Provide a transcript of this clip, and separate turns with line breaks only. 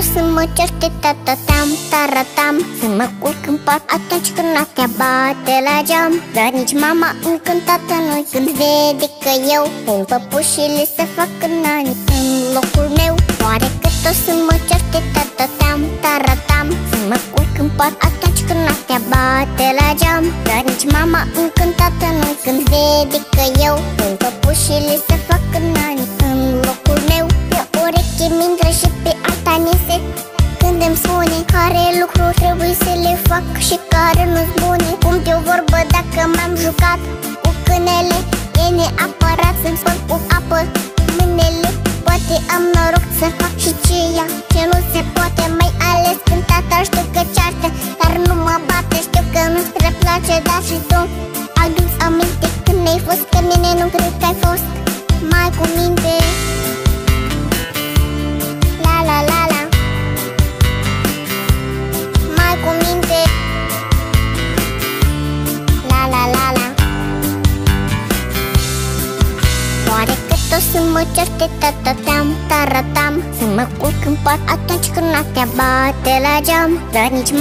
o să mă certe tatatam, taratam, să mă culc în pat atunci când noaptea bate la geam. Dar nici mama încântată nu-i când vede că eu pun păpușile să fac nani în locul meu. Oare cât o să mă certe tatatam, taratam, să mă culc în pat atunci când noaptea bate la geam. Dar nici mama încântată nu-i când vede că eu pun păpușile să fac nani în locul meu. Pe ureche mintră și pe alta nese când îmi spune care lucruri trebuie să le fac și care nu-s bune. Cum de o vorbă dacă m-am jucat cu câinele, e neapărat să-mi spăl cu apă mâinile. Poate am noroc să fac și ceea ce nu se poate, mai ales când tata știu că ceartă, dar nu mă bate. Știu că nu-ți prea place, dar și tu adu-ți aminte când ai fost, că mine nu cred că ai fost mai cu minte. La la la la, mai cu minte. La la la la. Oare cât o să mă certe tatatam, taratam, să mă culc în pat atunci când noaptea bate la geam. Dar nici